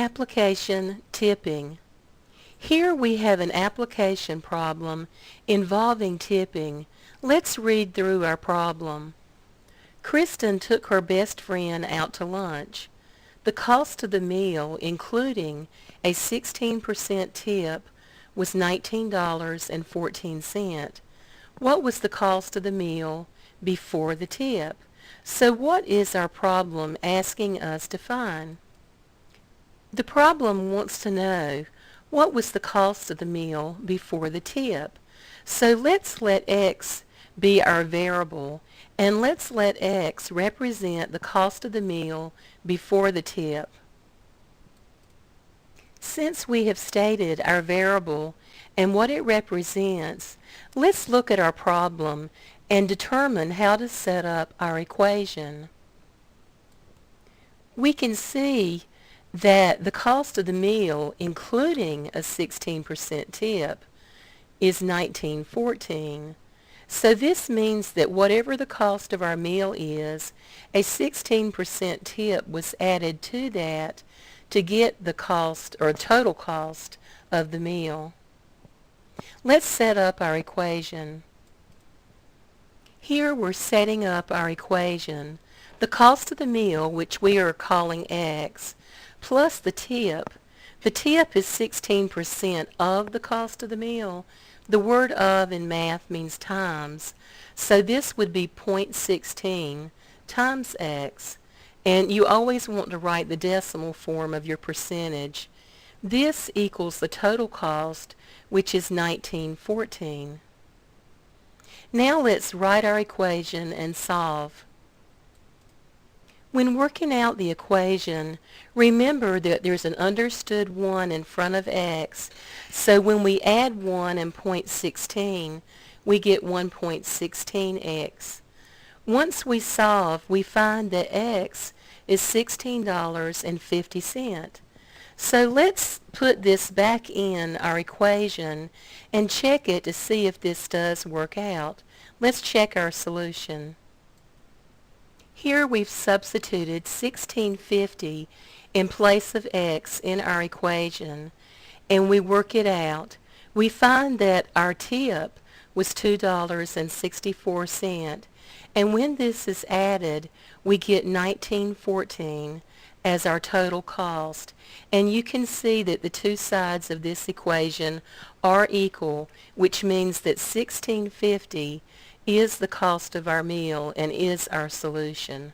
Application tipping. Here we have an application problem involving tipping. Let's read through our problem. Kristen took her best friend out to lunch. The cost of the meal, including a 16% tip, was $19.14. What was the cost of the meal before the tip? So what is our problem asking us to find? The problem wants to know what was the cost of the meal before the tip. So let's let x be our variable, and let's let x represent the cost of the meal before the tip. Since we have stated our variable and what it represents, let's look at our problem and determine how to set up our equation. We can see that the cost of the meal, including a 16% tip, is $19.14. So this means that whatever the cost of our meal is, a 16% tip was added to that to get the cost or total cost of the meal. Let's set up our equation. Here we're setting up our equation. The cost of the meal, which we are calling x, plus the tip. The tip is 16% of the cost of the meal. The word of in math means times. So this would be 0.16 times x. And you always want to write the decimal form of your percentage. This equals the total cost, which is $19.14. Now let's write our equation and solve. When working out the equation, remember that there's an understood 1 in front of x, so when we add 1 and 0.16, we get 1.16x. Once we solve, we find that x is $16.50. So let's put this back in our equation and check it to see if this does work out. Let's check our solution. Here we've substituted $16.50 in place of x in our equation, and we work it out. We find that our tip was $2.64, and when this is added, we get $19.14 as our total cost. And you can see that the two sides of this equation are equal, which means that $16.50 is the cost of our meal and is our solution.